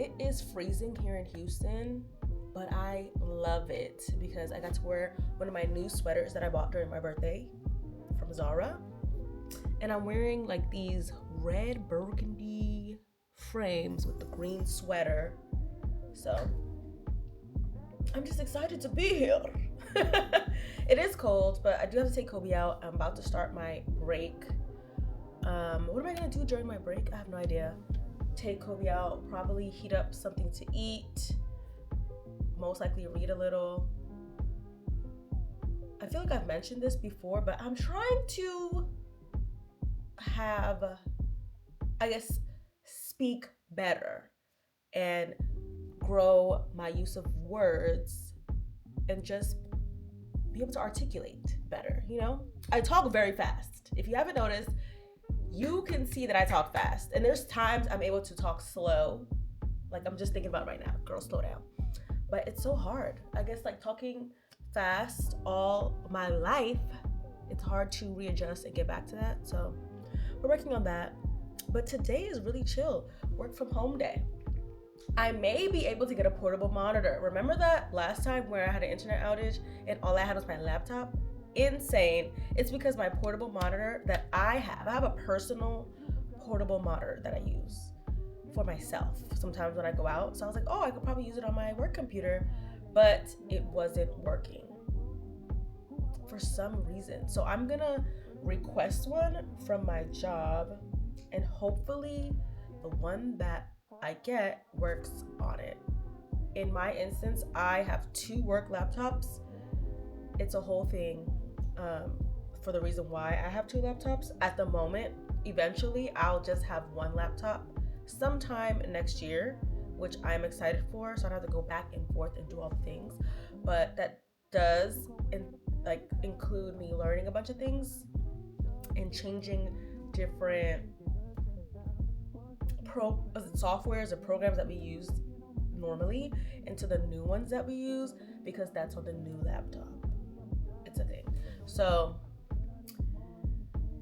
It is freezing here in Houston, but I love it because I got to wear one of my new sweaters that I bought during my birthday from Zara. And I'm wearing like these red burgundy frames with the green sweater. So I'm just excited to be here. It is cold, but I do have to take Kobe out. I'm about to start my break. What am I gonna do during my break? I have no idea. Take Kobe out, probably heat up something to eat, most likely read a little. I feel like I've mentioned this before, but I'm trying to have, I guess, speak better and grow my use of words and just be able to articulate better, you know? I talk very fast. If you haven't noticed, you can see that I talk fast. And there's times I'm able to talk slow. Like I'm just thinking about it right now. Girl, slow down. But it's so hard. I guess like talking fast all my life, it's hard to readjust and get back to that. So we're working on that. But today is really chill. Work from home day. I may be able to get a portable monitor. Remember that last time where I had an internet outage and all I had was my laptop? Insane. It's because my portable monitor that I have a personal portable monitor that I use for myself sometimes when I go out. So I was like, oh, I could probably use it on my work computer, but it wasn't working for some reason. So I'm gonna request one from my job, and hopefully the one that I get works on it. In my instance, I have 2 work laptops. It's a whole thing for the reason why I have 2 laptops. At the moment, eventually I'll just have 1 laptop sometime next year, which I'm excited for, so I don't have to go back and forth and do all the things. But that does include me learning a bunch of things and changing different softwares or programs that we use normally into the new ones that we use, because that's on the new laptop. It's a thing. So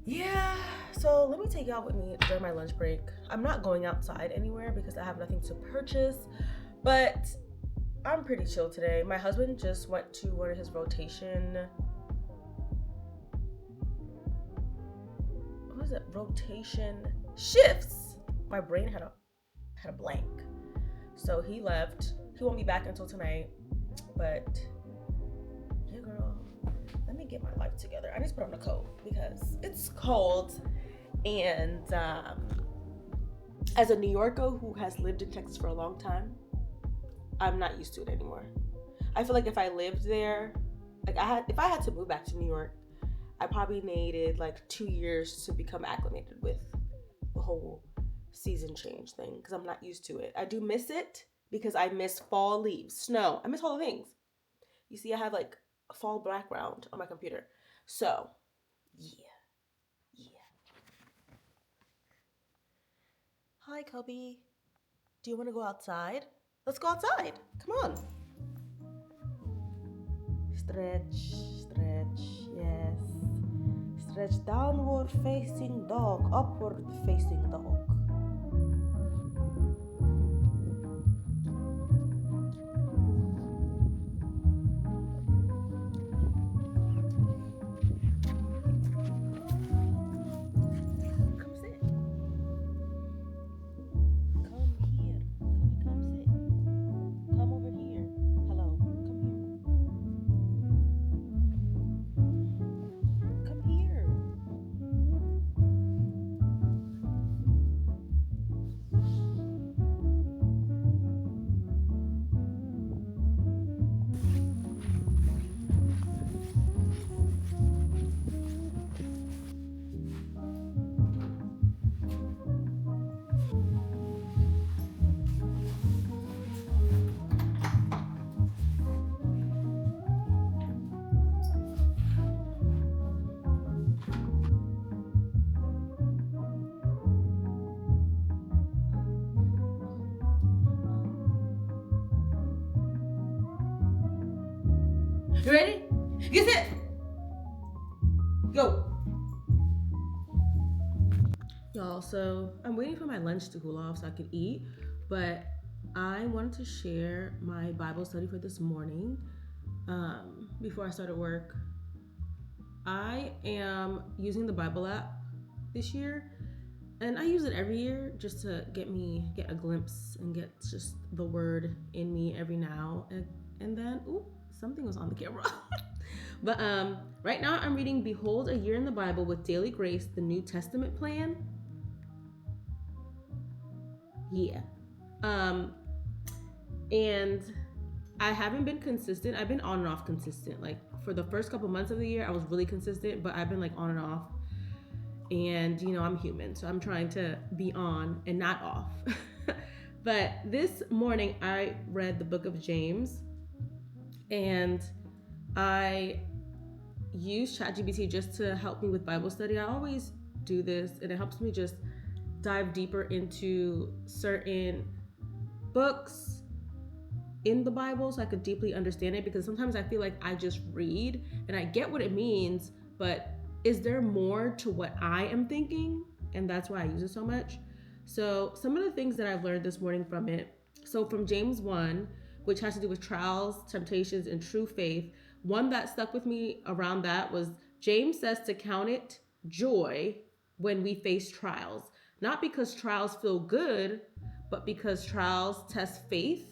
yeah, so let me take y'all with me during my lunch break. I'm not going outside anywhere because I have nothing to purchase, but I'm pretty chill today. My husband just went to one of his rotation shifts. My brain had a blank. So he left. He won't be back until tonight. But yeah, girl, let me get my life together. I need to put on a coat because it's cold. And as a New Yorker who has lived in Texas for a long time, I'm not used to it anymore. I feel like if I lived there, if I had to move back to New York, I probably needed like 2 years to become acclimated with the whole season change thing, because I'm not used to it. I do miss it because I miss fall leaves, snow. I miss all the things. You see, I have like a fall background on my computer. So, yeah. Hi, Kobe. Do you want to go outside? Let's go outside. Come on. Stretch, yes. Stretch, downward facing dog, upward facing dog. Come sit. Come here. Come sit. Come over here. Hello. Come here. You ready? Get it. Go. Y'all, so I'm waiting for my lunch to cool off so I can eat, but I wanted to share my Bible study for this morning. Before I started work, I am using the Bible app this year, and I use it every year just to get a glimpse and get just the word in me every now and then. Ooh, something was on the camera. But right now I'm reading Behold a Year in the Bible with Daily Grace, the New Testament plan. Yeah. Um, and I haven't been consistent. I've been on and off consistent. Like for the first couple months of the year, I was really consistent, but I've been like on and off. And I'm human, so I'm trying to be on and not off. But this morning, I read the book of James, and I use ChatGPT just to help me with Bible study. I always do this, and it helps me just dive deeper into certain books in the Bible so I could deeply understand it, because sometimes I feel like I just read and I get what it means, but is there more to what I am thinking? And that's why I use it so much. So some of the things that I've learned this morning from it. So from James 1, which has to do with trials, temptations, and true faith, one that stuck with me around that was James says to count it joy when we face trials. Not because trials feel good, but because trials test faith.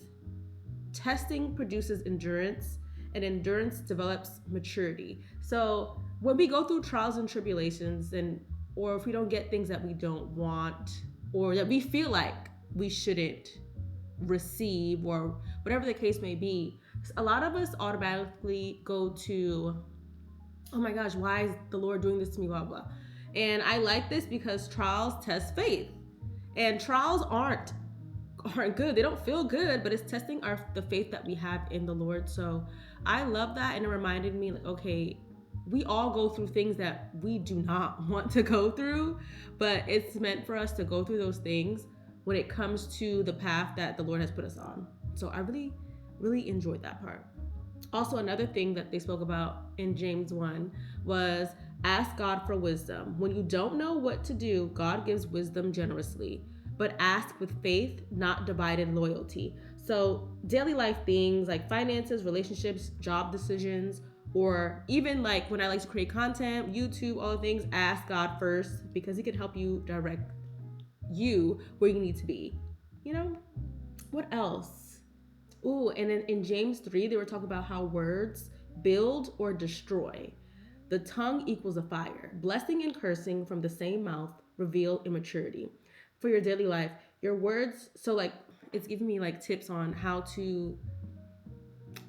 Testing produces endurance, and endurance develops maturity. So when we go through trials and tribulations, or if we don't get things that we don't want, or that we feel like we shouldn't receive, or whatever the case may be, a lot of us automatically go to, oh my gosh, why is the Lord doing this to me, blah blah. And I like this because trials test faith, and trials aren't good. They don't feel good, but it's testing the faith that we have in the Lord. So I love that, and it reminded me, like, okay, we all go through things that we do not want to go through, but it's meant for us to go through those things when it comes to the path that the Lord has put us on. So I really, really enjoyed that part. Also, another thing that they spoke about in James 1 was ask God for wisdom. When you don't know what to do, God gives wisdom generously, but ask with faith, not divided loyalty. So daily life things like finances, relationships, job decisions, or even like when I like to create content, YouTube, all the things, ask God first, because he can help you direct you where you need to be. What else? Ooh, and then in James 3, they were talking about how words build or destroy. The tongue equals a fire. Blessing and cursing from the same mouth reveal immaturity. For your daily life, your words, so like it's giving me like tips on how to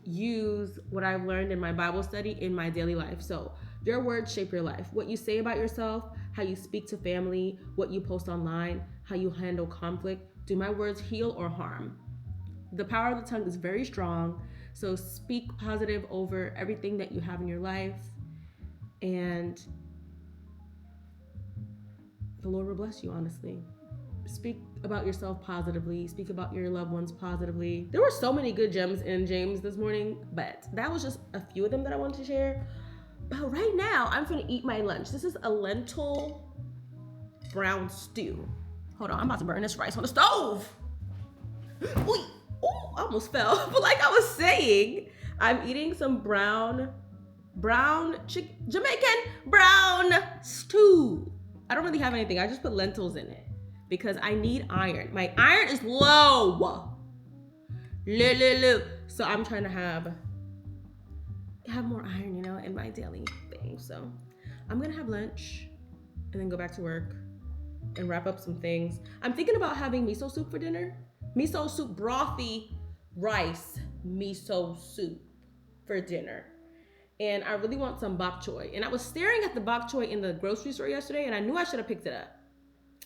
use what I've learned in my Bible study in my daily life. So your words shape your life. What you say about yourself, how you speak to family, what you post online, how you handle conflict. Do my words heal or harm? The power of the tongue is very strong. So speak positive over everything that you have in your life, and the Lord will bless you, honestly. Speak about yourself positively. Speak about your loved ones positively. There were so many good gems in James this morning, but that was just a few of them that I wanted to share. But right now, I'm gonna eat my lunch. This is a lentil brown stew. Hold on, I'm about to burn this rice on the stove. Ooh, I almost fell. But like I was saying, I'm eating some Jamaican brown stew. I don't really have anything. I just put lentils in it because I need iron. My iron is low. So I'm trying to have more iron, in my daily thing. So I'm gonna have lunch and then go back to work and wrap up some things. I'm thinking about having miso soup for dinner. Miso soup, brothy rice miso soup for dinner. And I really want some bok choy. And I was staring at the bok choy in the grocery store yesterday, and I knew I should have picked it up.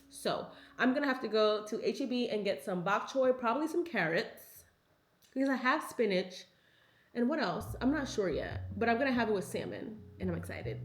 So I'm gonna have to go to HEB and get some bok choy, probably some carrots, because I have spinach. And what else? I'm not sure yet, but I'm gonna have it with salmon, and I'm excited.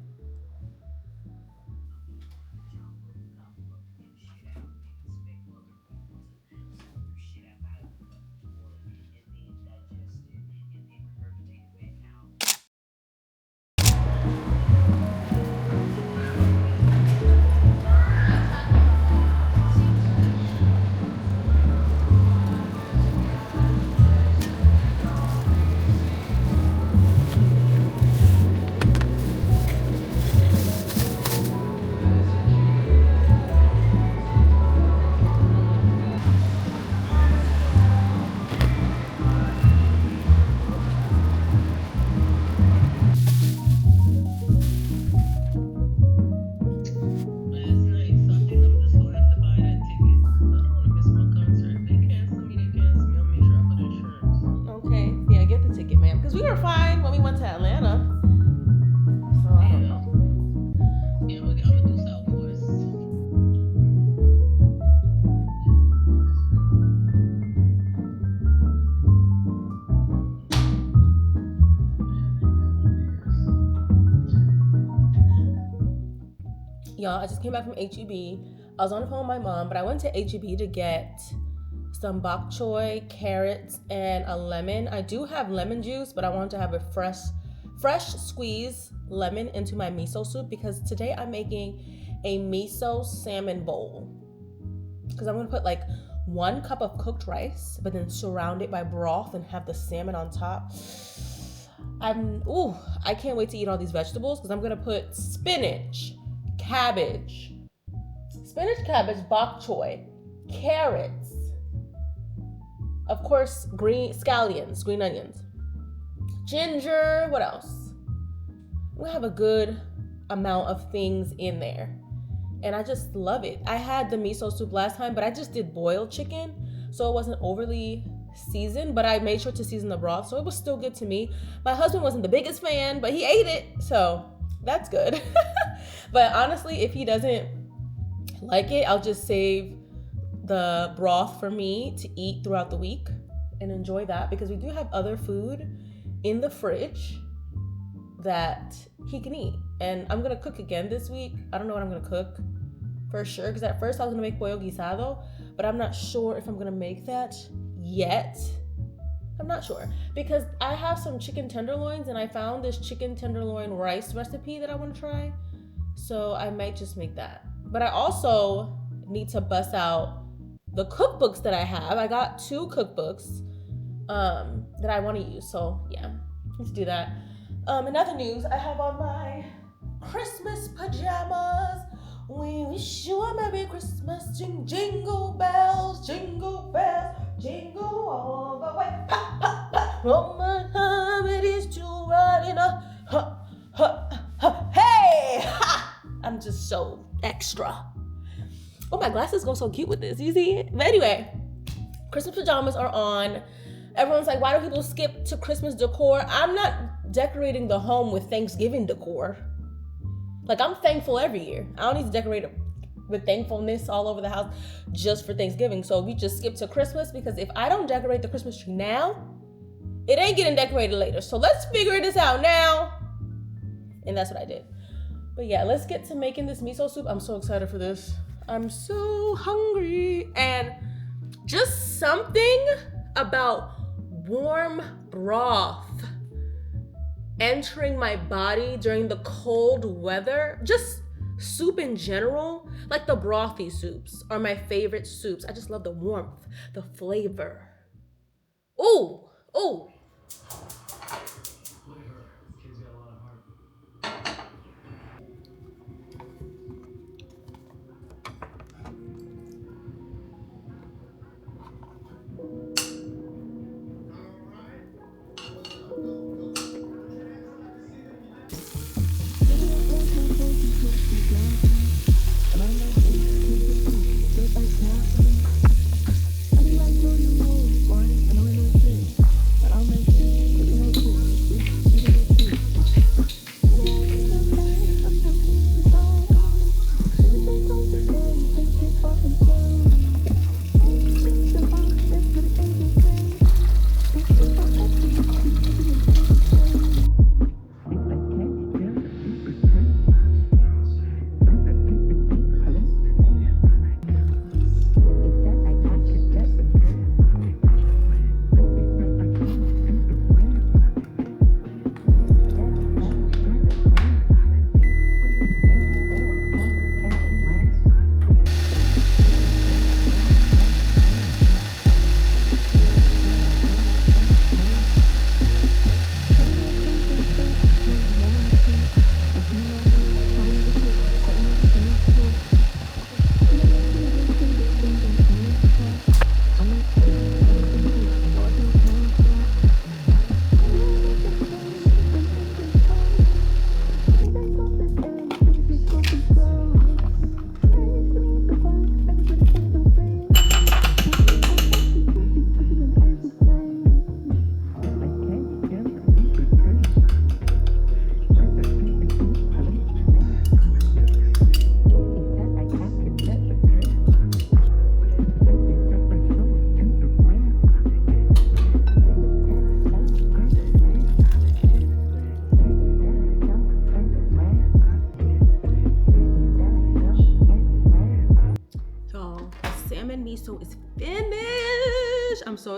Atlanta. So I don't know. Yeah, I'm gonna do South Force. Y'all, I just came back from HEB. I was on the phone with my mom, but I went to HEB to get some bok choy, carrots, and a lemon. I do have lemon juice, but I wanted to have a fresh squeeze lemon into my miso soup because today I'm making a miso salmon bowl. Because I'm gonna put like 1 cup of cooked rice, but then surround it by broth and have the salmon on top. I can't wait to eat all these vegetables because I'm gonna put spinach, cabbage, bok choy, carrots, of course, green onions, ginger, what else? I'm gonna have a good amount of things in there. And I just love it. I had the miso soup last time, but I just did boiled chicken, so it wasn't overly seasoned, but I made sure to season the broth, so it was still good to me. My husband wasn't the biggest fan, but he ate it, so that's good. But honestly, if he doesn't like it, I'll just save the broth for me to eat throughout the week and enjoy that, because we do have other food in the fridge that he can eat. And I'm gonna cook again this week. I don't know what I'm gonna cook for sure, because at first I was gonna make pollo guisado, but I'm not sure if I'm gonna make that yet. I'm not sure, because I have some chicken tenderloins and I found this chicken tenderloin rice recipe that I want to try, so I might just make that. But I also need to bust out the cookbooks that I have. I got 2 cookbooks that I want to use, so yeah, let's do that. In other news, I have on my Christmas pajamas. We wish you a Merry Christmas. Jingle bells, jingle all the way. Ha, ha, ha. Oh my time it is to ride in a ha, ha, ha. Hey! Ha! I'm just so extra. Oh, my glasses go so cute with this. You see it? But anyway, Christmas pajamas are on. Everyone's like, why do people skip to Christmas decor? I'm not decorating the home with Thanksgiving decor. Like, I'm thankful every year. I don't need to decorate it with thankfulness all over the house just for Thanksgiving. So we just skip to Christmas, because if I don't decorate the Christmas tree now, it ain't getting decorated later. So let's figure this out now. And that's what I did. But yeah, let's get to making this miso soup. I'm so excited for this. I'm so hungry. And just something about warm broth entering my body during the cold weather, just soup in general, like the brothy soups are my favorite soups. I just love the warmth, the flavor. Ooh.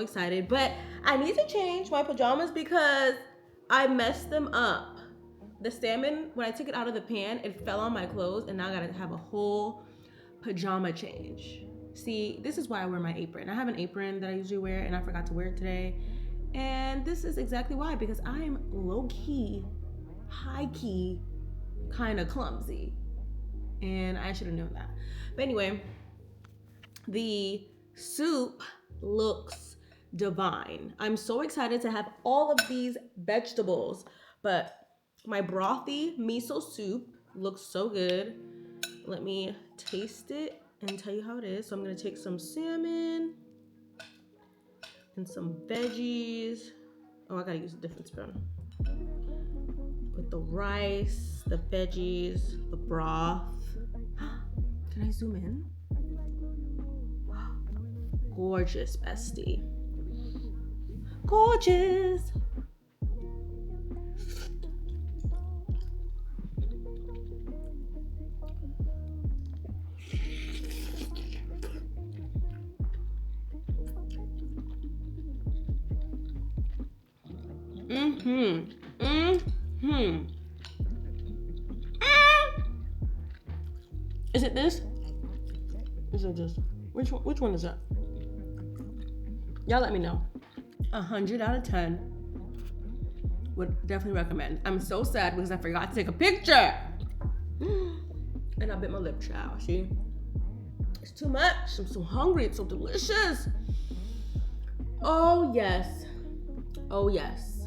excited. But I need to change my pajamas because I messed them up. The salmon, when I took it out of the pan, it fell on my clothes, and now I gotta have a whole pajama change. See, this is why I wear my apron. I have an apron that I usually wear, and I forgot to wear it today. And this is exactly why, because I am low key, high key, kind of clumsy. And I should have known that. But anyway, the soup looks divine. I'm so excited to have all of these vegetables. But my brothy miso soup looks so good. Let me taste it and tell you how it is. So I'm gonna take some salmon and some veggies. Oh, I gotta use a different spoon. With the rice, the veggies, the broth. Can I zoom in? Gorgeous, bestie. Gorgeous. Is it this? Is it this? Which one is that? Y'all let me know. 100 out of 10. Would definitely recommend. I'm so sad because I forgot to take a picture. And I bit my lip, child. See? It's too much. I'm so hungry. It's so delicious. Oh, yes. Oh, yes.